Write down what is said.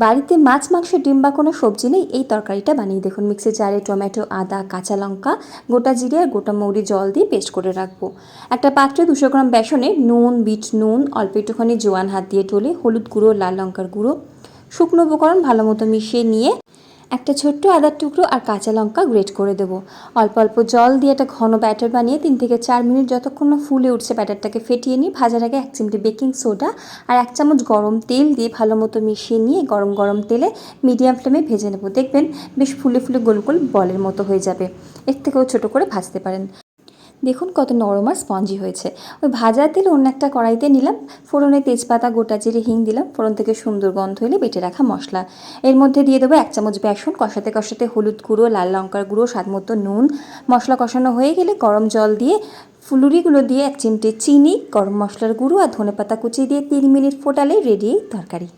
বাড়িতে মাছ, মাংস, ডিম বা কোনো সবজি নেই, এই তরকারিটা বানিয়ে দেখুন। মিক্সি জারে টমেটো, আদা, কাঁচা লঙ্কা, গোটা জিরে আর গোটা মৌরি জল দিয়ে পেস্ট করে রাখবো। একটা পাত্রে 200 গ্রাম বেসনে নুন, বিট নুন, অল্প একটুখানি জোয়ান হাত দিয়ে টলে হলুদ গুঁড়ো, লাল লঙ্কার গুঁড়ো, শুকনো উপকরণ ভালো মতো মিশিয়ে নিয়ে একটা ছোট্ট আদার টুকরো আর কাঁচা লঙ্কা গ্রেট করে দেবো। অল্প অল্প জল দিয়ে একটা ঘন ব্যাটার বানিয়ে 3 থেকে 4 মিনিট যতক্ষণ না ফুলে উঠছে ব্যাটারটাকে ফেটিয়ে নিই। ভাজার আগে 1 চিমটি বেকিং সোডা আর 1 চামচ গরম তেল দিয়ে ভালো মতো মিশিয়ে নিয়ে গরম গরম তেলে মিডিয়াম ফ্লেমে ভেজে নেব। দেখবেন বেশ ফুলে ফুলে গোল গোল বলের মতো হয়ে যাবে। এর থেকেও ছোটো করে ভাজতে পারেন। দেখুন কত নরম আর স্পঞ্জি হয়েছে। ওই ভাজা তেল অন্য একটা কড়াইতে নিলাম, ফোড়নে তেজপাতা, গোটা জিরে, হিং দিলাম। ফোড়ন থেকে সুন্দর গন্ধ এলে বেটে রাখা মশলা এর মধ্যে দিয়ে দেবো। 1 চামচ বেসন, কষাতে কষাতে হলুদ গুঁড়ো, লাল লঙ্কার গুঁড়ো, স্বাদ মতো নুন। মশলা কষানো হয়ে গেলে গরম জল দিয়ে ফুলুরিগুলো দিয়ে 1 চিমটে চিনি, গরম মশলার গুঁড়ো আর ধনেপাতা কুচি দিয়ে 3 মিনিট ফোটালে রেডি তরকারি।